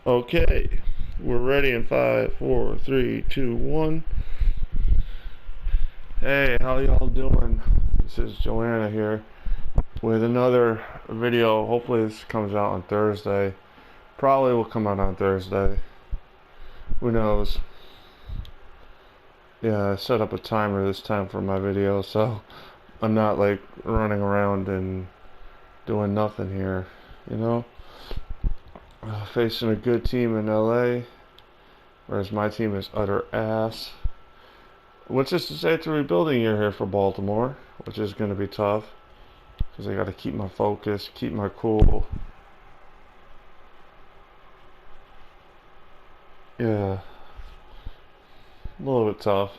Okay, we're ready in 5, 4, 3, 2, 1. Hey, how y'all doing? This is Joanna here with another video. Hopefully this comes out on Thursday. Probably will come out on Thursday. Who knows? Yeah, I set up a timer this time for my video, so I'm not like running around and doing nothing here, you know? Facing a good team in LA, whereas my team is utter ass. Which is to say, it's a rebuilding year here for Baltimore, which is going to be tough because I got to keep my focus, keep my cool. Yeah, a little bit tough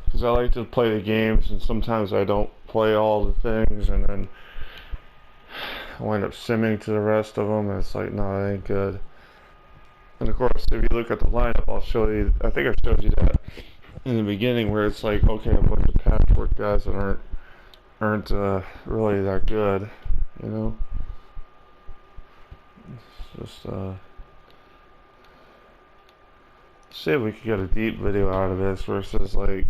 because I like to play the games, and sometimes I don't play all the things, and then I wind up simming to the rest of them, and it's like, no, it ain't good. And of course, if you look at the lineup, I'll show you. I think I showed you that in the beginning, where it's like, okay, a bunch of patchwork guys that aren't really that good, you know. It's just see if we could get a deep video out of this versus like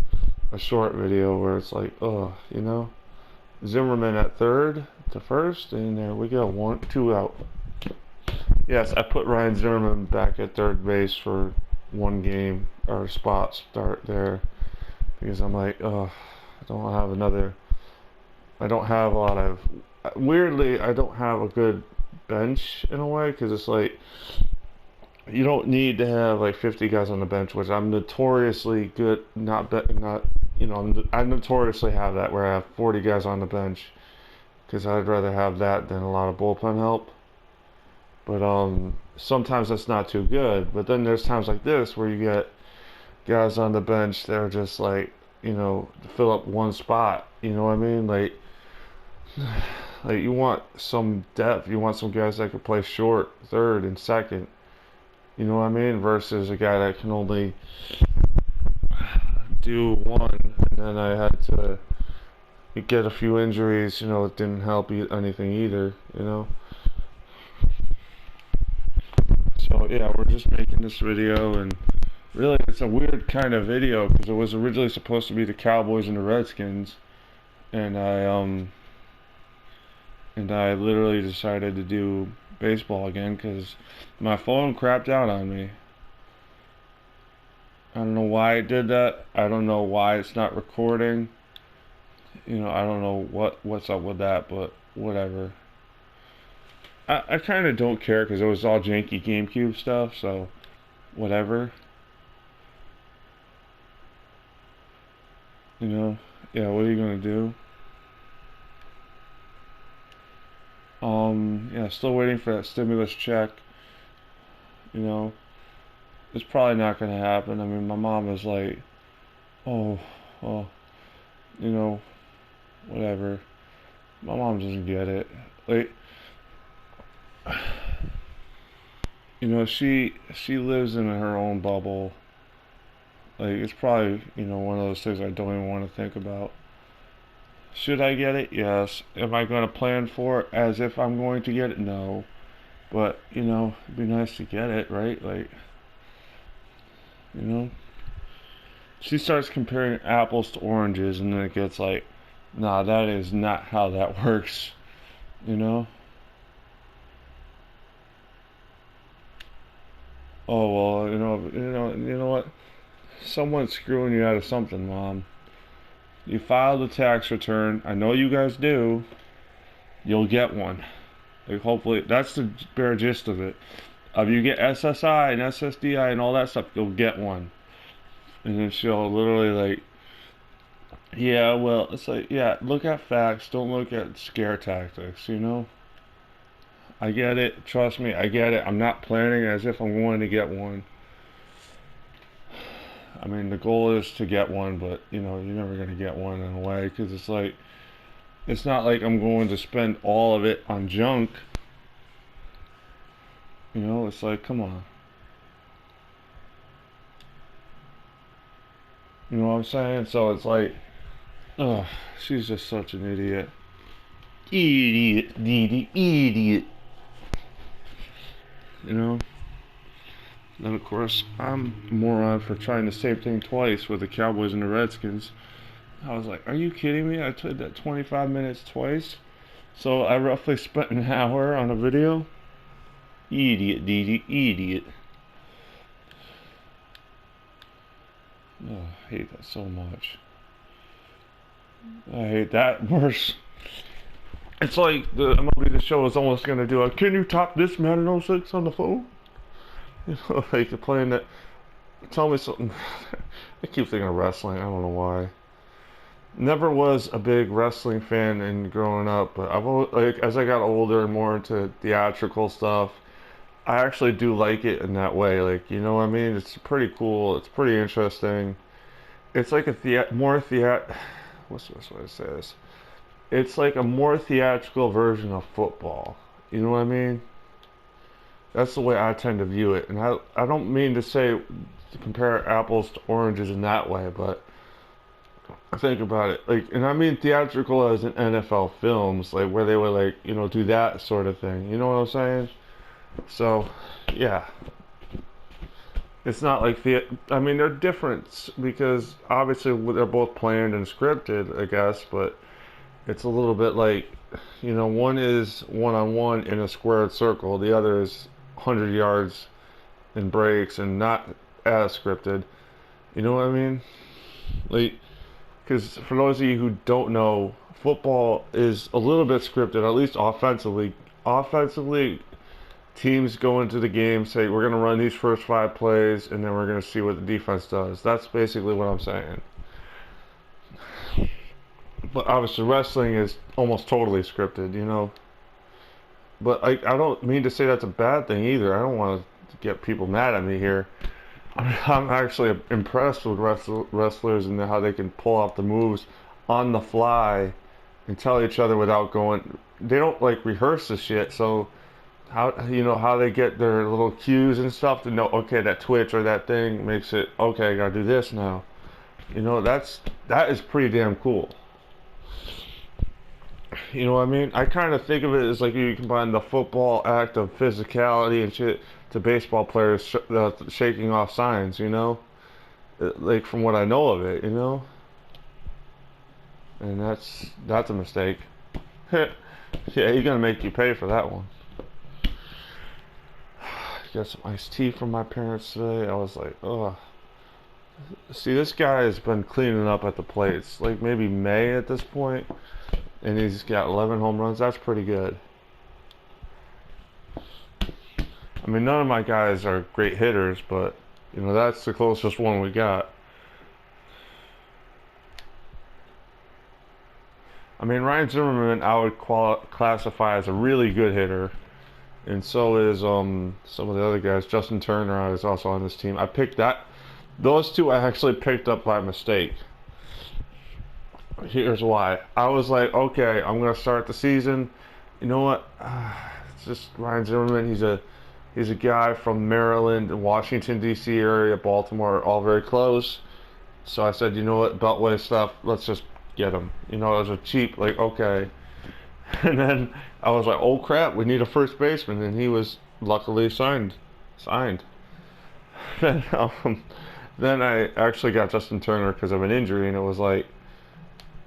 a short video where it's like, oh, you know, Zimmerman at third to first, and there we go, 1-2 out. Yes, I put Ryan Zimmerman back at third base for one game or spot start there because I'm like, oh, I don't have another. I don't have a lot of. Weirdly, I don't have a good bench in a way because it's like you don't need to have like 50 guys on the bench, which I'm notoriously good. Not you know, I notoriously have that where I have 40 guys on the bench because I'd rather have that than a lot of bullpen help. But sometimes that's not too good. But then there's times like this where you get guys on the bench that are just like, you know, to fill up one spot. You know what I mean? Like you want some depth. You want some guys that can play short, third, and second. You know what I mean? Versus a guy that can only do one. And then I had to get a few injuries. You know, it didn't help anything either. You know. So yeah, we're just making this video, and really it's a weird kind of video because it was originally supposed to be the Cowboys and the Redskins, and I literally decided to do baseball again because my phone crapped out on me. I don't know why it did that. I don't know why it's not recording. You know, I don't know what's up with that, but whatever. I kind of don't care because it was all janky GameCube stuff, so whatever. You know, yeah, what are you gonna do? Yeah, still waiting for that stimulus check. You know, it's probably not gonna happen. I mean, my mom is like, oh, oh, you know, whatever. My mom doesn't get it. Like, you know, she lives in her own bubble. Like, it's probably, you know, one of those things I don't even want to think about. Should I get it? Yes. Am I going to plan for it as if I'm going to get it? No. But, you know, it'd be nice to get it, right? Like, you know, she starts comparing apples to oranges, and then it gets like, nah, that is not how that works, you know? Oh, well, you know what? Someone's screwing you out of something, Mom. You filed a tax return. I know you guys do. You'll get one. Like, hopefully, that's the bare gist of it. If you get SSI and SSDI and all that stuff, you'll get one. And then she'll literally like, yeah, well, it's like, yeah, look at facts, don't look at scare tactics, you know? I get it, trust me, I get it. I'm not planning as if I'm going to get one. I mean, the goal is to get one, but, you know, you're never going to get one in a way, because it's like, it's not like I'm going to spend all of it on junk. You know, it's like, come on. You know what I'm saying? So it's like, oh, she's just such an idiot. Idiot, idiot, idiot. You know? Then of course I'm a moron for trying the same thing twice with the Cowboys and the Redskins. I was like, are you kidding me? I played that 25 minutes twice. So I roughly spent an hour on a video. Idiot, idiot. Oh, I hate that so much. I hate that worse. It's like the MLB The Show is almost gonna do a "Can you top this Madden 06 on the phone?" You know, like playing that. Tell me something. I keep thinking of wrestling. I don't know why. Never was a big wrestling fan in growing up, but I've always, like as I got older and more into theatrical stuff, I actually do like it in that way. Like you know what I mean? It's pretty cool. It's pretty interesting. It's like a more what's the best way to say this? It's like a more theatrical version of football. You know what I mean? That's the way I tend to view it. And I don't mean to say to compare apples to oranges in that way, but think about it. Like, and I mean theatrical as in NFL films, like where they would like, do that sort of thing. You know what I'm saying? So, yeah. It's not like I mean, they're different because obviously they're both planned and scripted, I guess, but it's a little bit like, one is one on one in a squared circle, the other is 100 yards and breaks and not as scripted. You know what I mean? Like, because for those of you who don't know, football is a little bit scripted, at least offensively. Offensively, teams go into the game, say, we're going to run these first 5 plays, and then we're going to see what the defense does. That's basically what I'm saying. But obviously, wrestling is almost totally scripted. But I don't mean to say that's a bad thing either. I don't want to get people mad at me here. I'm actually impressed with wrestlers and how they can pull off the moves on the fly and tell each other without going. They don't like rehearse the shit, so how they get their little cues and stuff to know, okay, that twitch or that thing makes it okay, I gotta do this now. That is pretty damn cool. You know what I mean? I kind of think of it as like you combine the football act of physicality and shit to baseball players shaking off signs. Like from what I know of it. And that's a mistake. Yeah, he's gonna make you pay for that one. Got some iced tea from my parents today. I was like, oh. See, this guy has been cleaning up at the plate. It's like maybe May at this point, and he's got 11 home runs. That's pretty good. I mean, none of my guys are great hitters, but that's the closest one we got. I mean, Ryan Zimmerman, I would classify as a really good hitter, and so is some of the other guys. Justin Turner is also on this team. I picked that. Those two I actually picked up by mistake. Here's why. I was like, okay, I'm gonna start the season. You know what? It's just Ryan Zimmerman. He's a guy from Maryland, Washington D.C. area, Baltimore, all very close. So I said, you know what, Beltway stuff. Let's just get him. It was a cheap, like, okay. And then I was like, oh crap, we need a first baseman, and he was luckily signed. Then I actually got Justin Turner because of an injury, and it was like,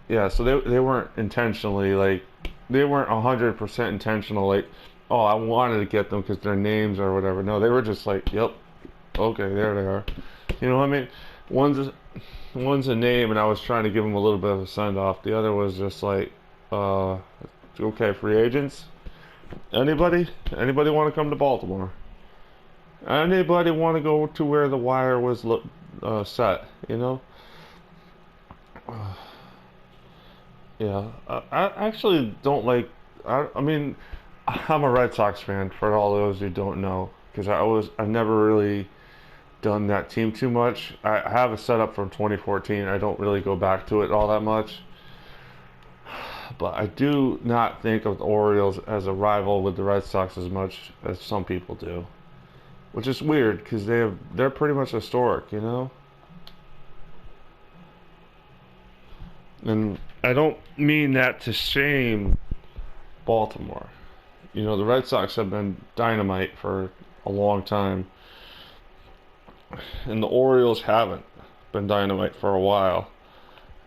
yeah, so they weren't intentionally, like, they weren't 100% intentional, like, oh, I wanted to get them because their names or whatever. No, they were just like, yep, okay, there they are. You know what I mean? One's a name, and I was trying to give them a little bit of a send-off. The other was just like, okay, free agents? Anybody want to come to Baltimore? Anybody want to go to where the wire was set? Yeah, I actually don't like. I mean, I'm a Red Sox fan. For all those who don't know, because I've never really done that team too much. I have a setup from 2014. I don't really go back to it all that much. But I do not think of the Orioles as a rival with the Red Sox as much as some people do, which is weird because they're pretty much historic, And I don't mean that to shame Baltimore. The Red Sox have been dynamite for a long time. and the Orioles haven't been dynamite for a while.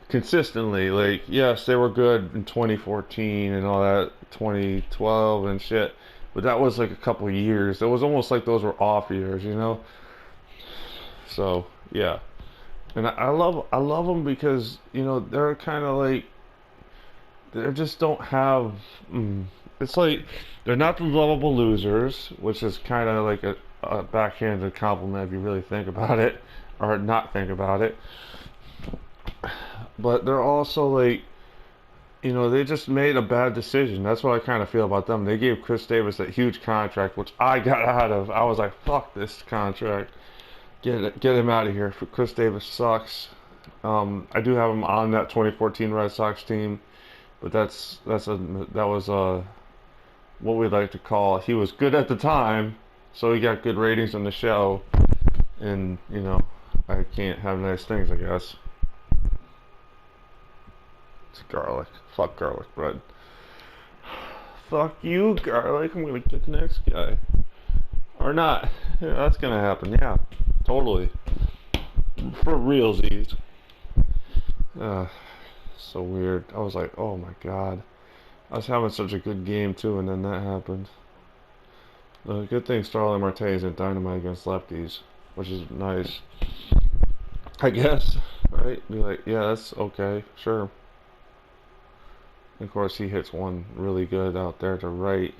Consistently, like, yes, they were good in 2014 and all that, 2012 and shit, but that was like a couple of years. It was almost like those were off years, you know? So, yeah. And I love them because, you know, they're kind of like, they just don't have, it's like, they're not the lovable losers, which is kind of like a backhanded compliment if you really think about it, or not think about it. But they're also like, you know, they just made a bad decision. That's what I kind of feel about them. They gave Chris Davis that huge contract, which I got out of. I was like, fuck this contract. Get him out of here. Chris Davis sucks. I do have him on that 2014 Red Sox team, but that was what we'd like to call. He was good at the time, so he got good ratings on the show, and you know, I can't have nice things, I guess. It's garlic. Fuck garlic bread. Fuck you, garlic. I'm gonna get the next guy. Or not. Yeah, that's gonna happen. Yeah, totally. For realsies. So weird. I was like, oh my god. I was having such a good game too, and then that happened. Good thing Starling Marte isn't dynamite against lefties, which is nice. I guess, right? Be like, yeah, that's okay, sure. Of course, he hits one really good out there to right.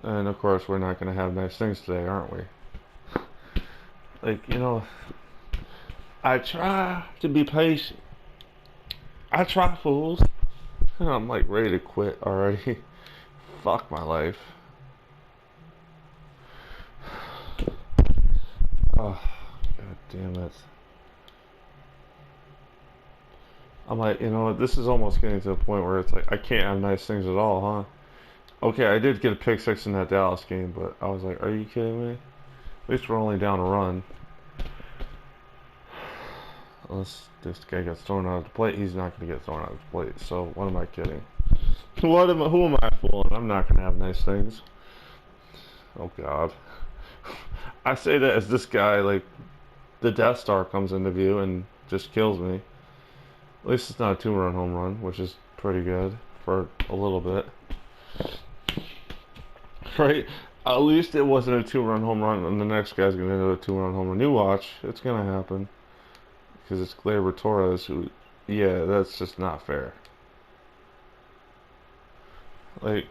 And of course, we're not going to have nice things today, aren't we? Like, you know, I try to be patient. I try, fools. I'm like ready to quit already. Fuck my life. Oh, god damn it. I'm like, you know what, this is almost getting to the point where it's like, I can't have nice things at all, huh? Okay, I did get a pick six in that Dallas game, but I was like, are you kidding me? At least we're only down a run. Unless this guy gets thrown out of the plate, he's not going to get thrown out of the plate. So what am I kidding? Who am I fooling? I'm not going to have nice things. Oh God. I say that as this guy, like, the Death Star comes into view and just kills me. At least it's not a 2-run home run, which is pretty good for a little bit. Right? At least it wasn't a 2-run home run, and the next guy's going to do a 2-run home run. You watch. It's going to happen. Because it's Gleyber Torres who, yeah, that's just not fair. Like,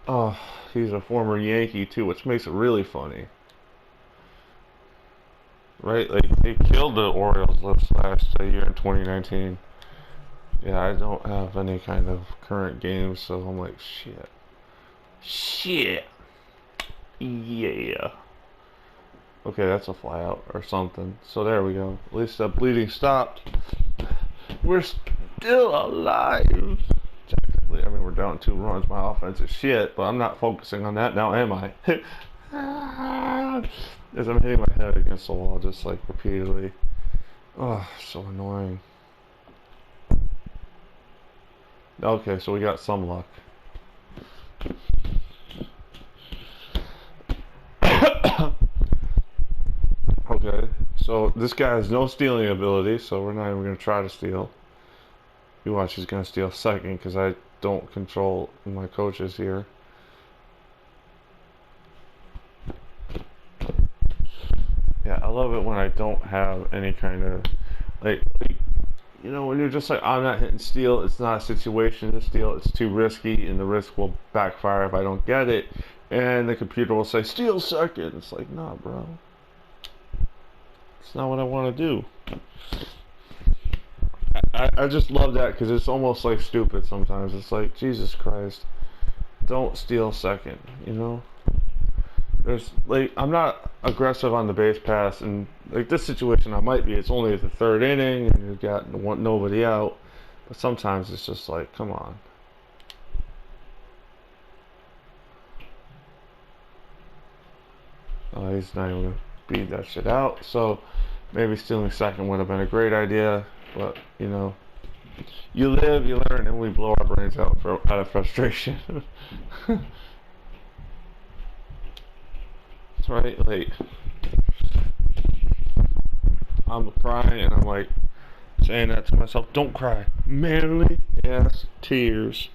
oh, he's a former Yankee too, which makes it really funny. Right? Like, they killed the Orioles last year in 2019. Yeah, I don't have any kind of current games, so I'm like, shit. Shit. Yeah. Okay, that's a fly out or something. So there we go. At least the bleeding stopped. We're still alive. Technically, I mean, we're down 2 runs. My offense is shit, but I'm not focusing on that now, am I? As I'm hitting my head against the wall just like repeatedly. Oh, so annoying. Okay, so we got some luck. Okay, so this guy has no stealing ability, so we're not even going to try to steal. You watch, he's going to steal second because I don't control my coaches here. Yeah, I love it when I don't have any kind of, like, you know, when you're just like, I'm not hitting steal, it's not a situation to steal, it's too risky, and the risk will backfire if I don't get it, and the computer will say, steal second. It's like, nah, bro. It's not what I want to do. I just love that because it's almost like stupid sometimes. It's like, Jesus Christ, don't steal second, you know? There's, like, I'm not aggressive on the base pass, and like this situation I might be, it's only the 3rd inning and you've got nobody out, but sometimes it's just like, come on. Oh, he's not even gonna beat that shit out, so maybe stealing second would have been a great idea, but you know, you live, you learn, and we blow our brains out out of frustration. That's right, like, I'm crying and I'm like saying that to myself. Don't cry. Manly ass tears.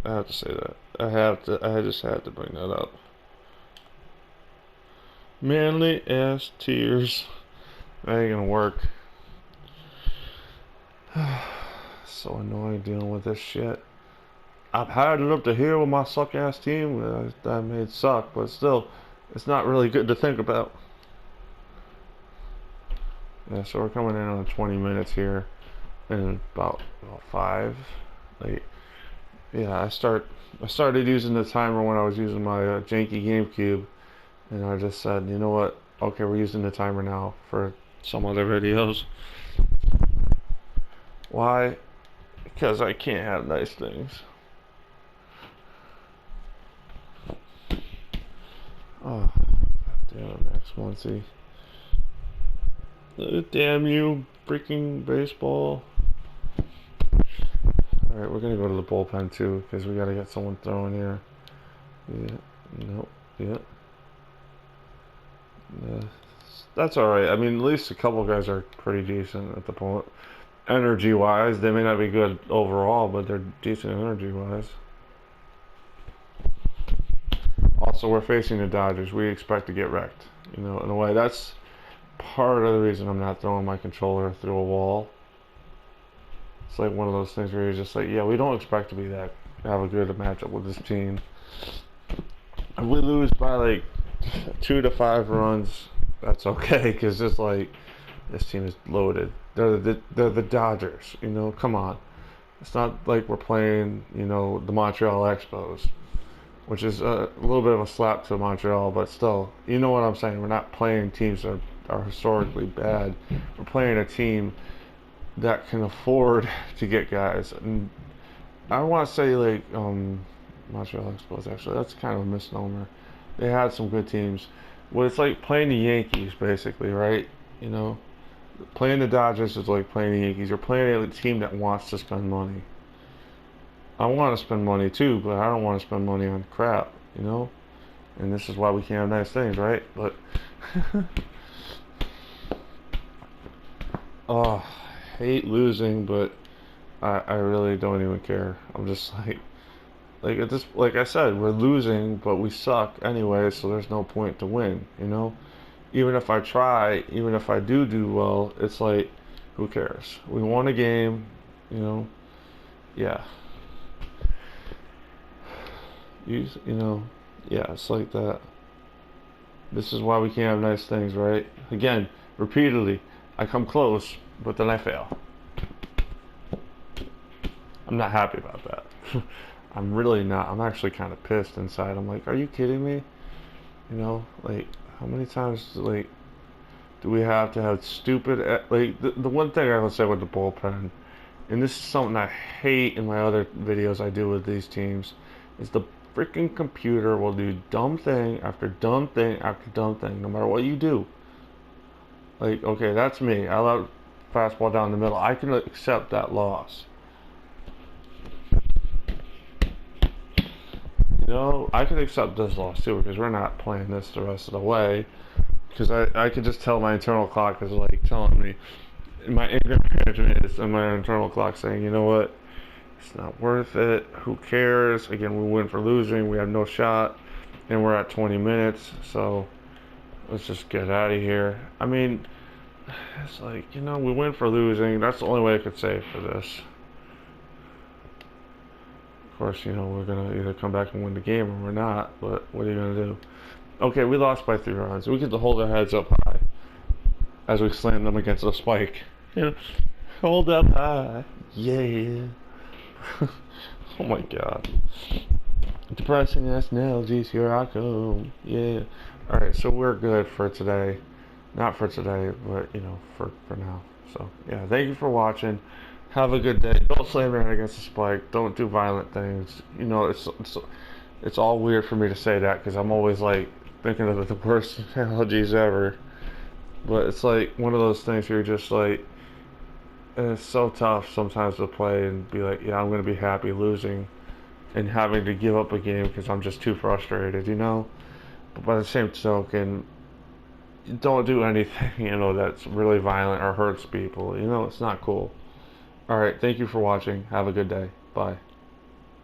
I have to say that. I just had to bring that up. Manly ass tears. That ain't gonna work. So annoying dealing with this shit. I've had it up to here with my suck ass team. I made suck, but still, it's not really good to think about. Yeah, so we're coming in on 20 minutes here, in about 5. Like, yeah, I started using the timer when I was using my janky GameCube, and I just said, you know what? Okay, we're using the timer now for some other videos. Why? Because I can't have nice things. Oh, damn it, Max Muncy. Damn you, freaking baseball. Alright, we're gonna go to the bullpen too, because we gotta get someone throwing here. Yeah, nope, yeah. That's alright. I mean, at least a couple guys are pretty decent at the point. Energy wise, they may not be good overall, but they're decent energy wise. Also, we're facing the Dodgers. We expect to get wrecked. You know, in a way, that's part of the reason I'm not throwing my controller through a wall. It's like one of those things where you're just like, yeah, we don't expect to be that have a good matchup with this team. If we lose by like 2 to 5 runs, that's okay, because just like this team is loaded. They're the Dodgers. You know, come on. It's not like we're playing, you know, the Montreal Expos, which is a little bit of a slap to Montreal, but still, you know what I'm saying. We're not playing teams that are historically bad. We're playing a team that can afford to get guys. And I want to say like Montreal Expos, actually, that's kind of a misnomer. They had some good teams. Well, it's like playing the Yankees, basically, right? You know, playing the Dodgers is like playing the Yankees. You're playing a team that wants to spend money. I want to spend money too, but I don't want to spend money on crap, you know? And this is why we can't have nice things, right? But oh, I hate losing, but I really don't even care. I'm just like at this, like I said, we're losing, but we suck anyway, so there's no point to win, you know? Even if I try, even if I do well, it's like, who cares? We won a game, you know? Yeah. You know, yeah, it's like that. This is why we can't have nice things, right? Again, repeatedly, I come close, but then I fail. I'm not happy about that. I'm really not. I'm actually kind of pissed inside. I'm like, are you kidding me? You know, like, how many times, like, do we have to have stupid, like, the one thing I would say with the bullpen, and this is something I hate in my other videos I do with these teams, is the freaking computer will do dumb thing after dumb thing after dumb thing, no matter what you do. Like, okay, that's me. I let fastball down the middle. I can accept that loss. You know, I can accept this loss too, because we're not playing this the rest of the way. Because I can just tell my internal clock is like telling me, my anger management is in my internal clock saying, you know what, it's not worth it. Who cares? Again, we win for losing. We have no shot, and we're at 20 minutes. So let's just get out of here. I mean, it's like, you know, we win for losing. That's the only way I could say for this. Of course, you know, we're gonna either come back and win the game or we're not. But what are you gonna do? Okay, we lost by 3 runs. We get to hold our heads up high as we slam them against the spike. You know, hold up high. Yeah. Oh my god. Depressing ass analogies, here I come. Yeah. Alright, so we're good for today. Not for today, but, you know, for now. So, yeah, thank you for watching. Have a good day. Don't slam your head against the spike. Don't do violent things. You know, it's all weird for me to say that, because I'm always, like, thinking of the worst analogies ever. But it's, like, one of those things where you're just, like, and it's so tough sometimes to play and be like, yeah, I'm going to be happy losing and having to give up a game because I'm just too frustrated, you know? But by the same token, don't do anything, that's really violent or hurts people. It's not cool. All right, thank you for watching. Have a good day. Bye.